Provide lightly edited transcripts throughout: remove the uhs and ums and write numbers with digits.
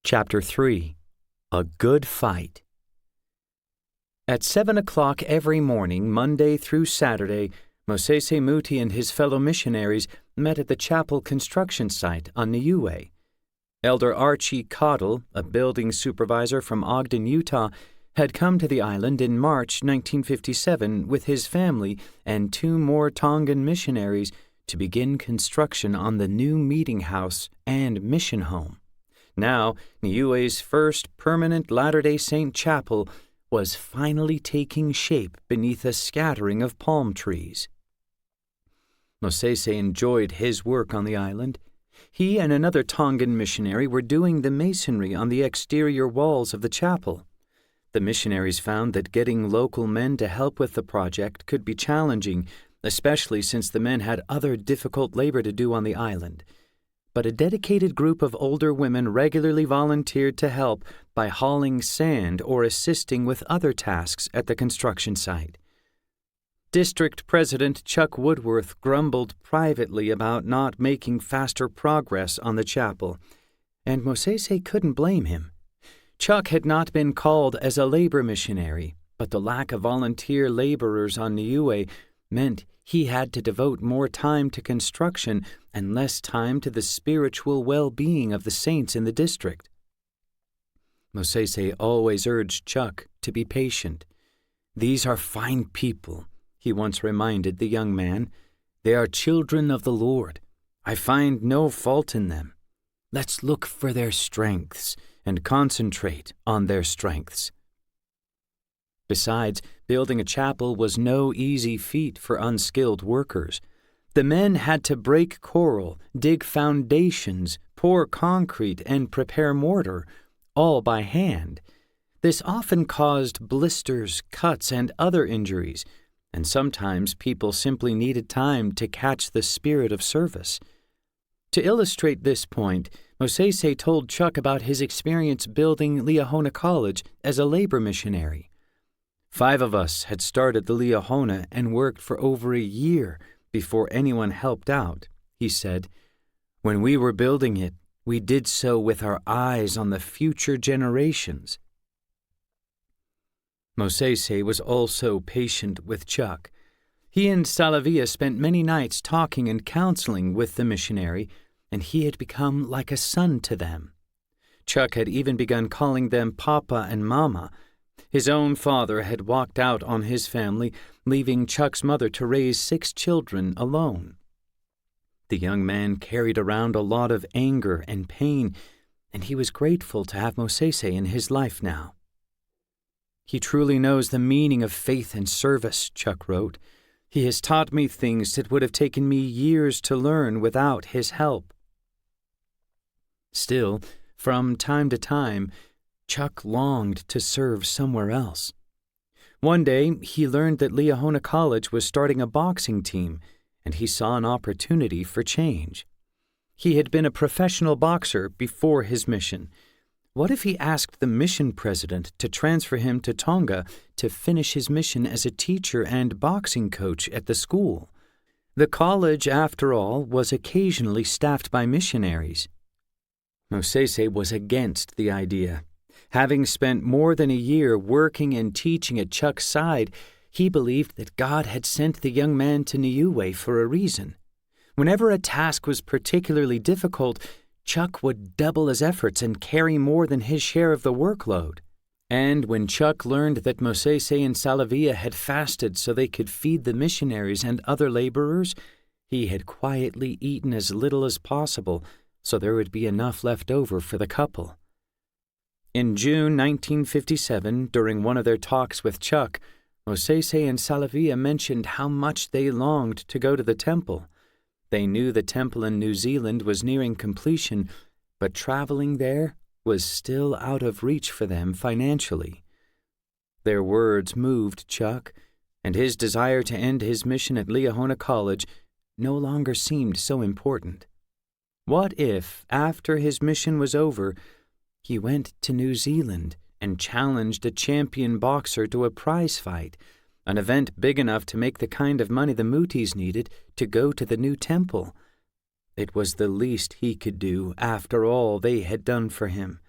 Chapter 3. A Good Fight. At 7 o'clock every morning, Monday through Saturday, Mosese Muti and his fellow missionaries met at the chapel construction site on Niue. Elder Archie Cottle, a building supervisor from Ogden, Utah, had come to the island in March 1957 with his family and 2 more Tongan missionaries to begin construction on the new meeting house and mission home. Now, Niue's first permanent Latter-day Saint chapel was finally taking shape beneath a scattering of palm trees. Mosese enjoyed his work on the island. He and another Tongan missionary were doing the masonry on the exterior walls of the chapel. The missionaries found that getting local men to help with the project could be challenging, especially since the men had other difficult labor to do on the island. But a dedicated group of older women regularly volunteered to help by hauling sand or assisting with other tasks at the construction site. District President Chuck Woodworth grumbled privately about not making faster progress on the chapel, and Mosese couldn't blame him. Chuck had not been called as a labor missionary, but the lack of volunteer laborers on Niue meant he had to devote more time to construction and less time to the spiritual well-being of the saints in the district. Mosese always urged Chuck to be patient. "These are fine people," he once reminded the young man. "They are children of the Lord. I find no fault in them. Let's look for their strengths and concentrate on their strengths." Besides, building a chapel was no easy feat for unskilled workers. The men had to break coral, dig foundations, pour concrete, and prepare mortar, all by hand. This often caused blisters, cuts, and other injuries, and sometimes people simply needed time to catch the spirit of service. To illustrate this point, Mosese told Chuck about his experience building Liahona College as a labor missionary. 5 of us had started the Liahona and worked for over a year before anyone helped out, he said. When we were building it, we did so with our eyes on the future generations. Mosese was also patient with Chuck. He and Salavia spent many nights talking and counseling with the missionary, and he had become like a son to them. Chuck had even begun calling them Papa and Mama. His own father had walked out on his family, leaving Chuck's mother to raise 6 children alone. The young man carried around a lot of anger and pain, and he was grateful to have Mosese in his life now. "He truly knows the meaning of faith and service," Chuck wrote. "He has taught me things that would have taken me years to learn without his help." Still, from time to time, Chuck longed to serve somewhere else. One day, he learned that Liahona College was starting a boxing team, and he saw an opportunity for change. He had been a professional boxer before his mission. What if he asked the mission president to transfer him to Tonga to finish his mission as a teacher and boxing coach at the school? The college, after all, was occasionally staffed by missionaries. Mosese was against the idea. Having spent more than a year working and teaching at Chuck's side, he believed that God had sent the young man to Niue for a reason. Whenever a task was particularly difficult, Chuck would double his efforts and carry more than his share of the workload. And when Chuck learned that Mosese and Salavia had fasted so they could feed the missionaries and other laborers, he had quietly eaten as little as possible so there would be enough left over for the couple. In June 1957, during one of their talks with Chuck, Mosese and Salavia mentioned how much they longed to go to the temple. They knew the temple in New Zealand was nearing completion, but traveling there was still out of reach for them financially. Their words moved Chuck, and his desire to end his mission at Liahona College no longer seemed so important. What if, after his mission was over, he went to New Zealand and challenged a champion boxer to a prize fight, an event big enough to make the kind of money the Mutis needed to go to the new temple? It was the least he could do after all they had done for him.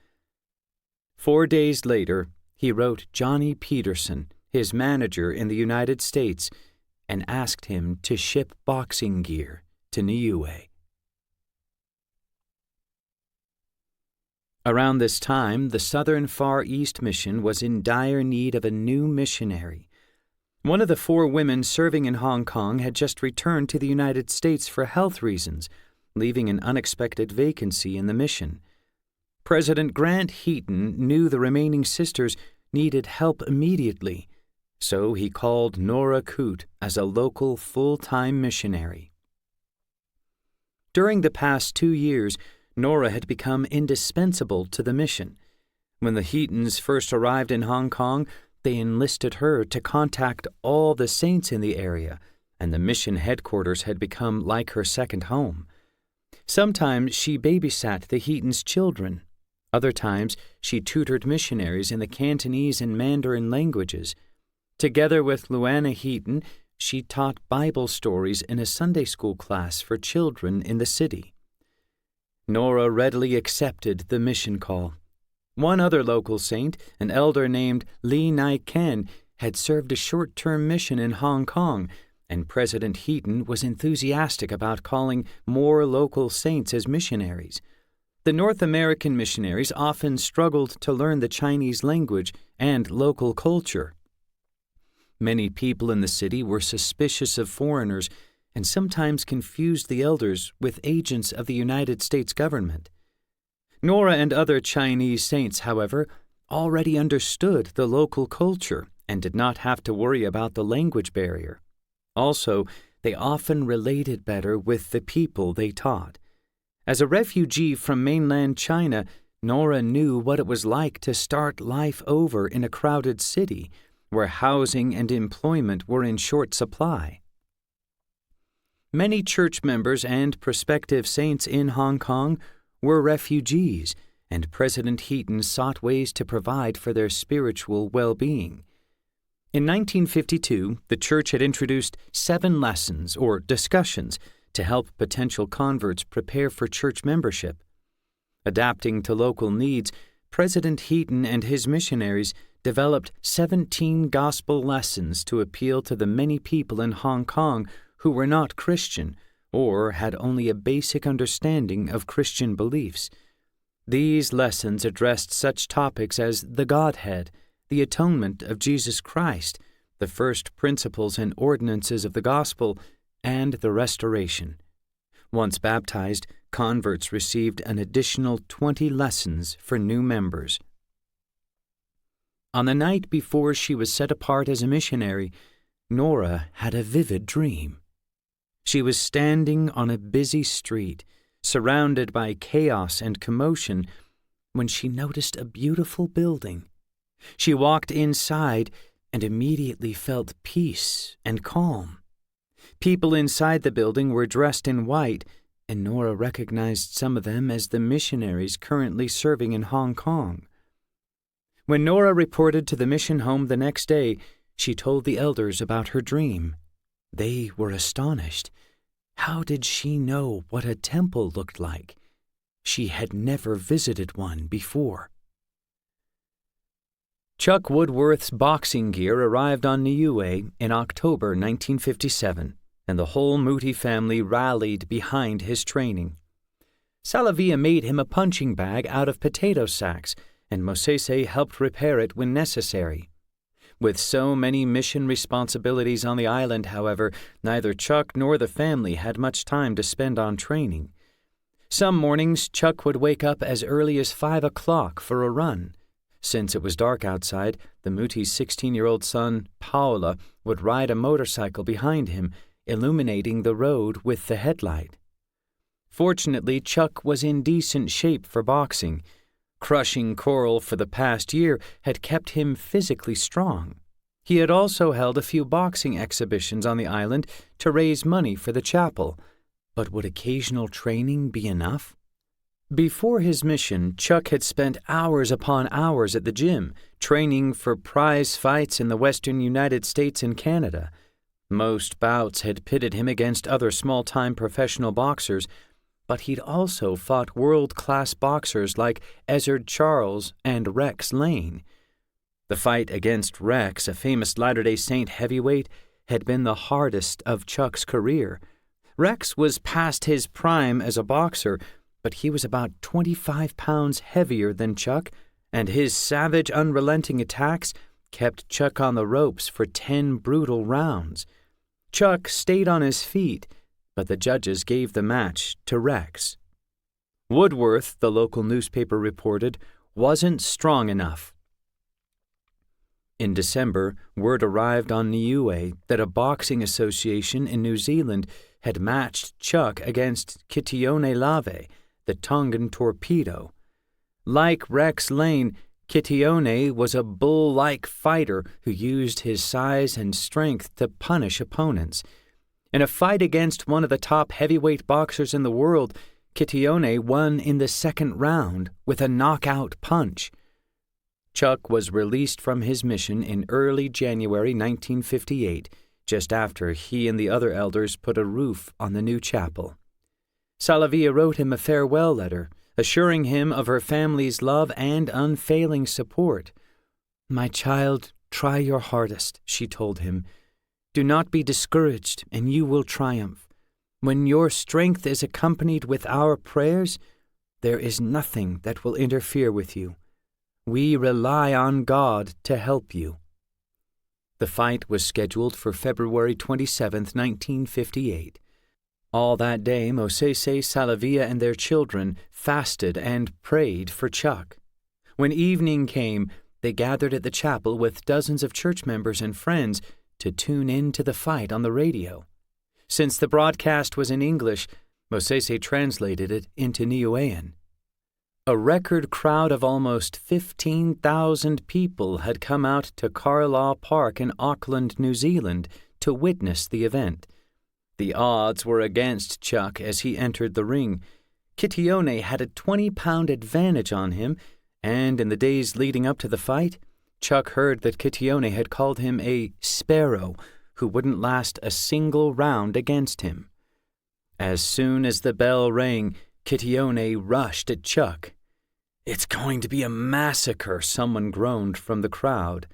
4 days later, he wrote Johnny Peterson, his manager in the United States, and asked him to ship boxing gear to Niue. Around this time, the Southern Far East Mission was in dire need of a new missionary. One of the 4 women serving in Hong Kong had just returned to the United States for health reasons, leaving an unexpected vacancy in the mission. President Grant Heaton knew the remaining sisters needed help immediately, so he called Nora Coote as a local full-time missionary. During the past 2 years, Nora had become indispensable to the mission. When the Heatons first arrived in Hong Kong, they enlisted her to contact all the saints in the area, and the mission headquarters had become like her second home. Sometimes she babysat the Heatons' children. Other times, she tutored missionaries in the Cantonese and Mandarin languages. Together with Luana Heaton, she taught Bible stories in a Sunday school class for children in the city. Nora readily accepted the mission call. One other local saint, an elder named Li Nai Ken, had served a short-term mission in Hong Kong, and President Heaton was enthusiastic about calling more local saints as missionaries. The North American missionaries often struggled to learn the Chinese language and local culture. Many people in the city were suspicious of foreigners and sometimes confused the elders with agents of the United States government. Nora and other Chinese saints, however, already understood the local culture and did not have to worry about the language barrier. Also, they often related better with the people they taught. As a refugee from mainland China, Nora knew what it was like to start life over in a crowded city where housing and employment were in short supply. Many church members and prospective saints in Hong Kong were refugees, and President Heaton sought ways to provide for their spiritual well-being. In 1952, the church had introduced 7 lessons or discussions to help potential converts prepare for church membership. Adapting to local needs, President Heaton and his missionaries developed 17 gospel lessons to appeal to the many people in Hong Kong who were not Christian or had only a basic understanding of Christian beliefs. These lessons addressed such topics as the Godhead, the atonement of Jesus Christ, the first principles and ordinances of the gospel, and the restoration. Once baptized, converts received an additional 20 lessons for new members. On the night before she was set apart as a missionary, Nora had a vivid dream. She was standing on a busy street, surrounded by chaos and commotion, when she noticed a beautiful building. She walked inside and immediately felt peace and calm. People inside the building were dressed in white, and Nora recognized some of them as the missionaries currently serving in Hong Kong. When Nora reported to the mission home the next day, she told the elders about her dream. They were astonished. How did she know what a temple looked like? She had never visited one before. Chuck Woodworth's boxing gear arrived on Niue in October 1957, and the whole Moody family rallied behind his training. Salavia made him a punching bag out of potato sacks, and Mosese helped repair it when necessary. With so many mission responsibilities on the island, however, neither Chuck nor the family had much time to spend on training. Some mornings, Chuck would wake up as early as 5 o'clock for a run. Since it was dark outside, the Mooty's 16-year-old son, Paola, would ride a motorcycle behind him, illuminating the road with the headlight. Fortunately, Chuck was in decent shape for boxing. Crushing coral for the past year had kept him physically strong. He had also held a few boxing exhibitions on the island to raise money for the chapel. But would occasional training be enough? Before his mission, Chuck had spent hours upon hours at the gym, training for prize fights in the western United States and Canada. Most bouts had pitted him against other small-time professional boxers, but he'd also fought world-class boxers like Ezzard Charles and Rex Lane. The fight against Rex, a famous Latter-day Saint heavyweight, had been the hardest of Chuck's career. Rex was past his prime as a boxer, but he was about 25 pounds heavier than Chuck, and his savage, unrelenting attacks kept Chuck on the ropes for 10 brutal rounds. Chuck stayed on his feet, but the judges gave the match to Rex. Woodworth, the local newspaper reported, wasn't strong enough. In December, word arrived on Niue that a boxing association in New Zealand had matched Chuck against Kitione Lave, the Tongan torpedo. Like Rex Lane, Kitione was a bull-like fighter who used his size and strength to punish opponents. In a fight against one of the top heavyweight boxers in the world, Kitione won in the second round with a knockout punch. Chuck was released from his mission in early January 1958, just after he and the other elders put a roof on the new chapel. Salavia wrote him a farewell letter, assuring him of her family's love and unfailing support. "My child, try your hardest," she told him. "Do not be discouraged, and you will triumph. When your strength is accompanied with our prayers, there is nothing that will interfere with you. We rely on God to help you." The fight was scheduled for February 27, 1958. All that day, Mosese, Salavia, and their children fasted and prayed for Chuck. When evening came, they gathered at the chapel with dozens of church members and friends to tune in to the fight on the radio. Since the broadcast was in English, Mosese translated it into Niuean. A record crowd of almost 15,000 people had come out to Carlaw Park in Auckland, New Zealand, to witness the event. The odds were against Chuck as he entered the ring. Kitione had a 20-pound advantage on him, and in the days leading up to the fight, Chuck heard that Kitione had called him a sparrow who wouldn't last a single round against him. As soon as the bell rang, Kitione rushed at Chuck. "It's going to be a massacre," someone groaned from the crowd.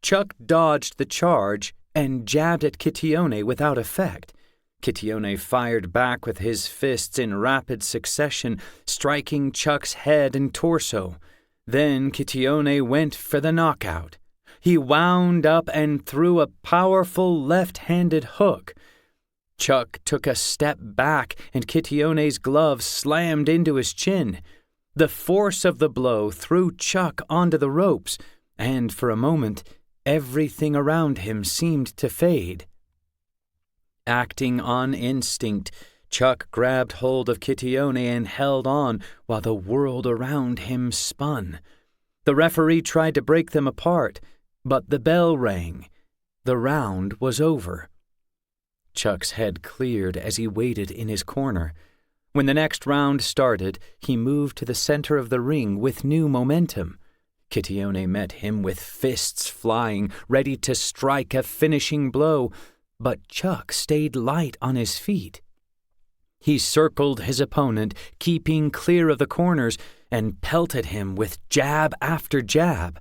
Chuck dodged the charge and jabbed at Kitione without effect. Kitione fired back with his fists in rapid succession, striking Chuck's head and torso. Then Kitione went for the knockout. He wound up and threw a powerful left-handed hook. Chuck took a step back, and Kitione's glove slammed into his chin. The force of the blow threw Chuck onto the ropes, and for a moment, everything around him seemed to fade. Acting on instinct, Chuck grabbed hold of Kitione and held on while the world around him spun. The referee tried to break them apart, but the bell rang. The round was over. Chuck's head cleared as he waited in his corner. When the next round started, he moved to the center of the ring with new momentum. Kitione met him with fists flying, ready to strike a finishing blow, but Chuck stayed light on his feet. He circled his opponent, keeping clear of the corners, and pelted him with jab after jab.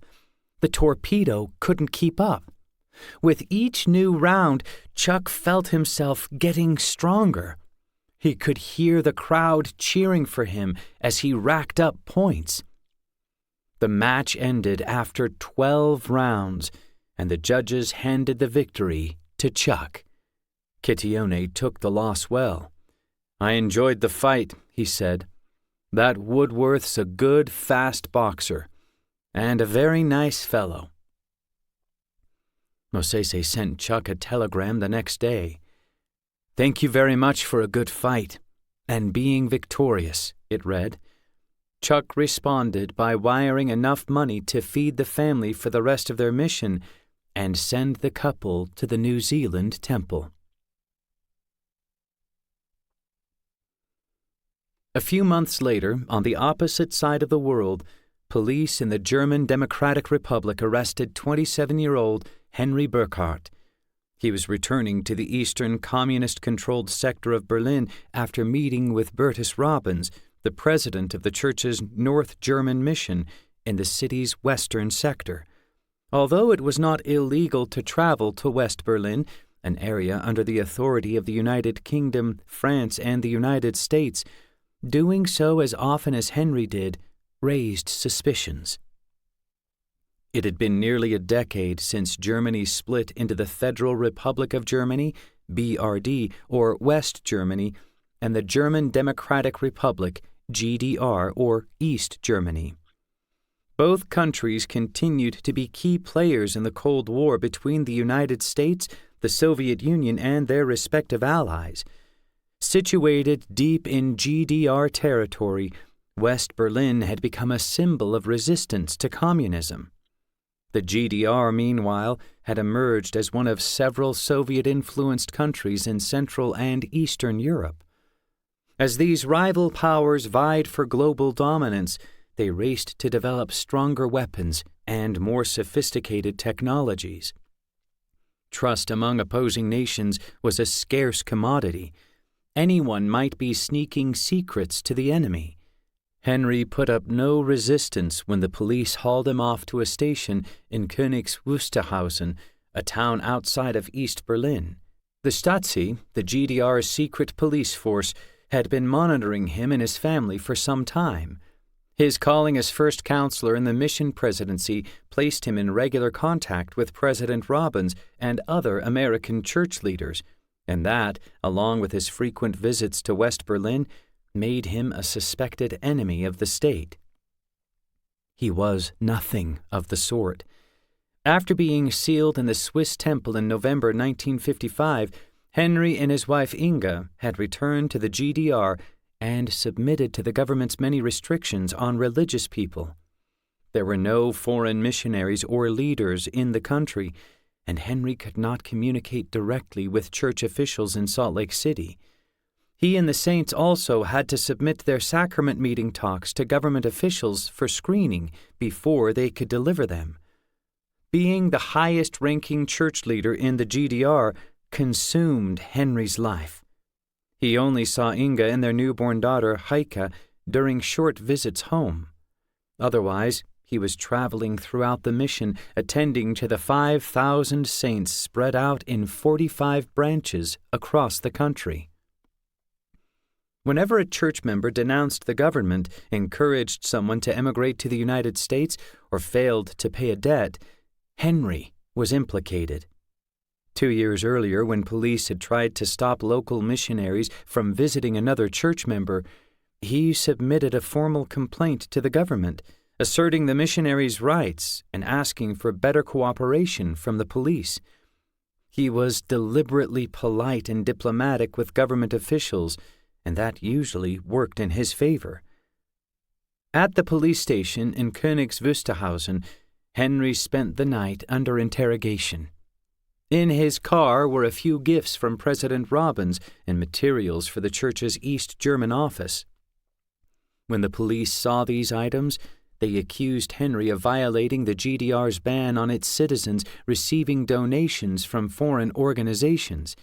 The torpedo couldn't keep up. With each new round, Chuck felt himself getting stronger. He could hear the crowd cheering for him as he racked up points. The match ended after 12 rounds, and the judges handed the victory to Chuck. Kitione took the loss well. "I enjoyed the fight," he said. "That Woodworth's a good, fast boxer, and a very nice fellow." Mosese sent Chuck a telegram the next day. "Thank you very much for a good fight, and being victorious," it read. Chuck responded by wiring enough money to feed the family for the rest of their mission and send the couple to the New Zealand temple. A few months later, on the opposite side of the world, police in the German Democratic Republic arrested 27-year-old Henry Burkhardt. He was returning to the eastern communist-controlled sector of Berlin after meeting with Bertus Robbins, the president of the church's North German mission in the city's western sector. Although it was not illegal to travel to West Berlin, an area under the authority of the United Kingdom, France, and the United States, doing so as often as Henry did raised suspicions. It had been nearly a decade since Germany split into the Federal Republic of Germany, BRD, or West Germany, and the German Democratic Republic, GDR, or East Germany. Both countries continued to be key players in the Cold War between the United States, the Soviet Union, and their respective allies. Situated deep in GDR territory, West Berlin had become a symbol of resistance to communism. The GDR, meanwhile, had emerged as one of several Soviet-influenced countries in Central and Eastern Europe. As these rival powers vied for global dominance, they raced to develop stronger weapons and more sophisticated technologies. Trust among opposing nations was a scarce commodity. Anyone might be sneaking secrets to the enemy. Henry put up no resistance when the police hauled him off to a station in Königs Wusterhausen, a town outside of East Berlin. The Stasi, the GDR's secret police force, had been monitoring him and his family for some time. His calling as first counselor in the mission presidency placed him in regular contact with President Robbins and other American church leaders, and that, along with his frequent visits to West Berlin, made him a suspected enemy of the state. He was nothing of the sort. After being sealed in the Swiss temple in November 1955, Henry and his wife Inga had returned to the GDR and submitted to the government's many restrictions on religious people. There were no foreign missionaries or leaders in the country, and Henry could not communicate directly with church officials in Salt Lake City. He and the saints also had to submit their sacrament meeting talks to government officials for screening before they could deliver them. Being the highest-ranking church leader in the GDR consumed Henry's life. He only saw Inga and their newborn daughter, Heike, during short visits home. Otherwise, he was traveling throughout the mission, attending to the 5,000 saints spread out in 45 branches across the country. Whenever a church member denounced the government, encouraged someone to emigrate to the United States, or failed to pay a debt, Henry was implicated. 2 years earlier, when police had tried to stop local missionaries from visiting another church member, he submitted a formal complaint to the government, asserting the missionaries' rights and asking for better cooperation from the police. He was deliberately polite and diplomatic with government officials, and that usually worked in his favor. At the police station in Königs Wusterhausen, Henry spent the night under interrogation. In his car were a few gifts from President Robbins and materials for the church's East German office. When the police saw these items, they accused Henry of violating the GDR's ban on its citizens receiving donations from foreign organizations.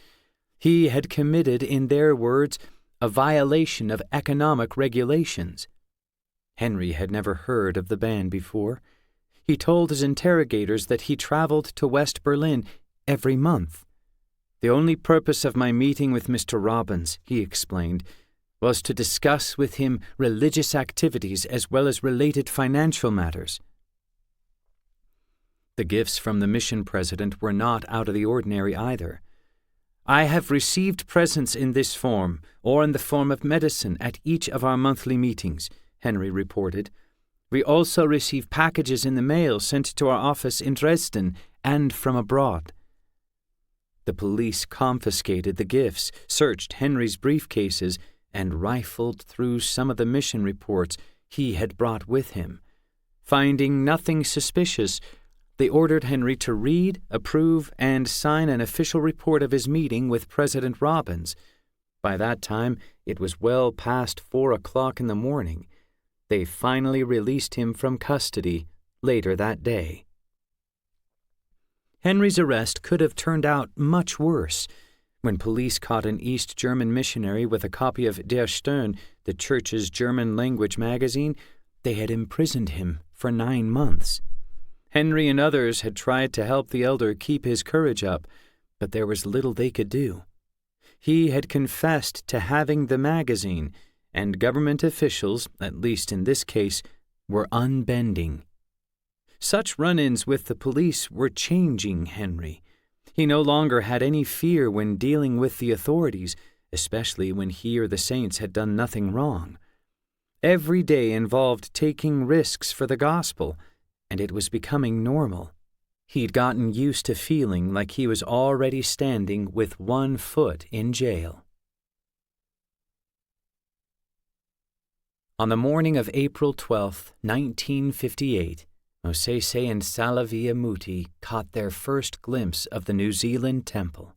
He had committed, in their words, a violation of economic regulations. Henry had never heard of the ban before. He told his interrogators that he traveled to West Berlin every month. The only purpose of my meeting with Mr. Robbins, he explained, was to discuss with him religious activities as well as related financial matters. The gifts from the mission president were not out of the ordinary either. I have received presents in this form, or in the form of medicine, at each of our monthly meetings, Henry reported. We also receive packages in the mail sent to our office in Dresden and from abroad. The police confiscated the gifts, searched Henry's briefcases, and rifled through some of the mission reports he had brought with him. Finding nothing suspicious, they ordered Henry to read, approve, and sign an official report of his meeting with President Robbins. By that time, it was well past 4 o'clock in the morning. They finally released him from custody later that day. Henry's arrest could have turned out much worse. When police caught an East German missionary with a copy of Der Stern, the church's German-language magazine, they had imprisoned him for 9 months. Henry and others had tried to help the elder keep his courage up, but there was little they could do. He had confessed to having the magazine, and government officials, at least in this case, were unbending. Such run-ins with the police were changing Henry. He no longer had any fear when dealing with the authorities, especially when he or the saints had done nothing wrong. Every day involved taking risks for the gospel, and it was becoming normal. He'd gotten used to feeling like he was already standing with one foot in jail. On the morning of April 12, 1958, Mosese and Salavia Muti caught their first glimpse of the New Zealand temple.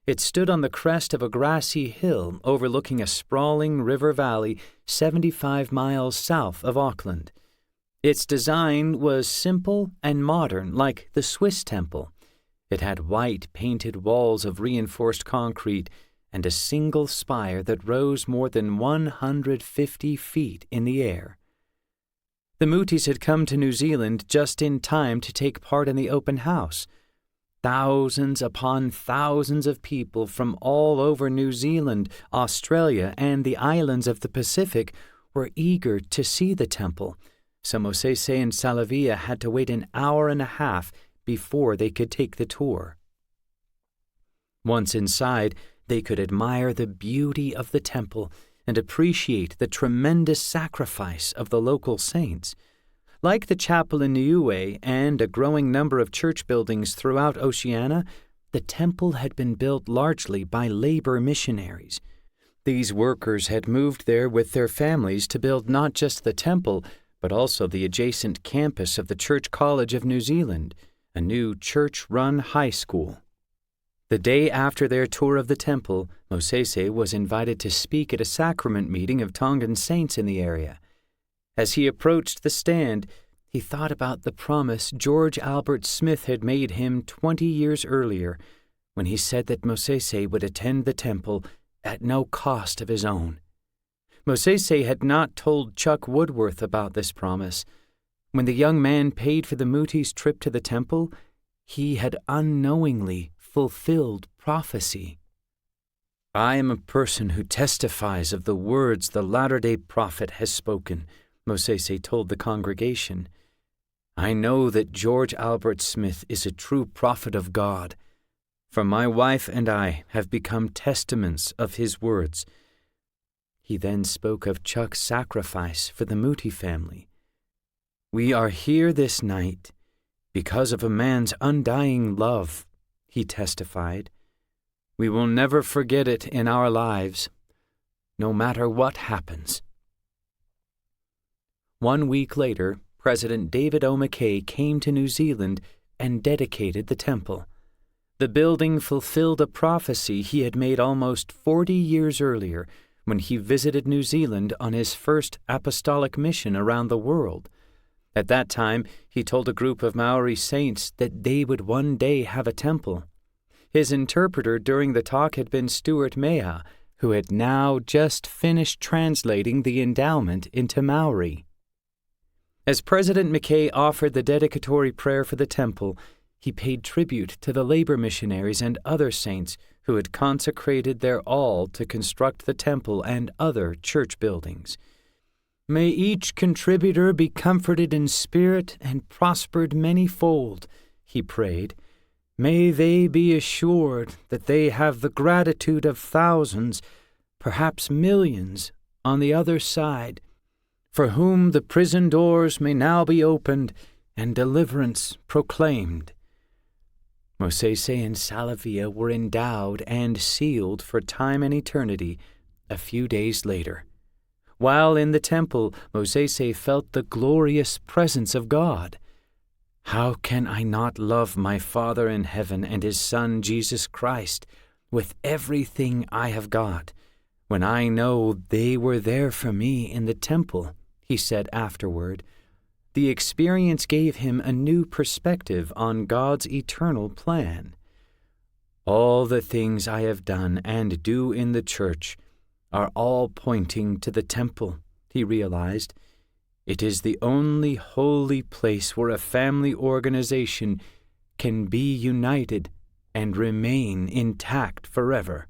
It stood on the crest of a grassy hill overlooking a sprawling river valley 75 miles south of Auckland. Its design was simple and modern, like the Swiss temple. It had white painted walls of reinforced concrete and a single spire that rose more than 150 feet in the air. The Mutis had come to New Zealand just in time to take part in the open house. Thousands upon thousands of people from all over New Zealand, Australia, and the islands of the Pacific were eager to see the temple, so Mosese and Salavia had to wait an hour and a half before they could take the tour. Once inside, they could admire the beauty of the temple and appreciate the tremendous sacrifice of the local saints. Like the chapel in Niue and a growing number of church buildings throughout Oceania, the temple had been built largely by labor missionaries. These workers had moved there with their families to build not just the temple, but also the adjacent campus of the Church College of New Zealand, a new church-run high school. The day after their tour of the temple, Mosese was invited to speak at a sacrament meeting of Tongan saints in the area. As he approached the stand, he thought about the promise George Albert Smith had made him 20 years earlier, when he said that Mosese would attend the temple at no cost of his own. Mosese had not told Chuck Woodworth about this promise. When the young man paid for the Mutis' trip to the temple, he had unknowingly fulfilled prophecy. "I am a person who testifies of the words the latter-day prophet has spoken," Mosese told the congregation. "I know that George Albert Smith is a true prophet of God, for my wife and I have become testaments of his words." He then spoke of Chuck's sacrifice for the Muti family. "We are here this night because of a man's undying love," he testified. "We will never forget it in our lives, no matter what happens." 1 week later, President David O. McKay came to New Zealand and dedicated the temple. The building fulfilled a prophecy he had made almost 40 years earlier when he visited New Zealand on his first apostolic mission around the world. At that time, he told a group of Maori saints that they would one day have a temple. His interpreter during the talk had been Stuart Mea, who had now just finished translating the endowment into Maori. As President McKay offered the dedicatory prayer for the temple, he paid tribute to the labor missionaries and other saints who had consecrated their all to construct the temple and other church buildings. "May each contributor be comforted in spirit and prospered many-fold," he prayed. "May they be assured that they have the gratitude of thousands, perhaps millions, on the other side, for whom the prison doors may now be opened and deliverance proclaimed." Mosese and Salavia were endowed and sealed for time and eternity a few days later. While in the temple, Mosese felt the glorious presence of God. "How can I not love my Father in heaven and his Son, Jesus Christ, with everything I have got, when I know they were there for me in the temple?" he said afterward. The experience gave him a new perspective on God's eternal plan. All the things I have done and do in the church are all pointing to the temple, he realized. It is the only holy place where a family organization can be united and remain intact forever.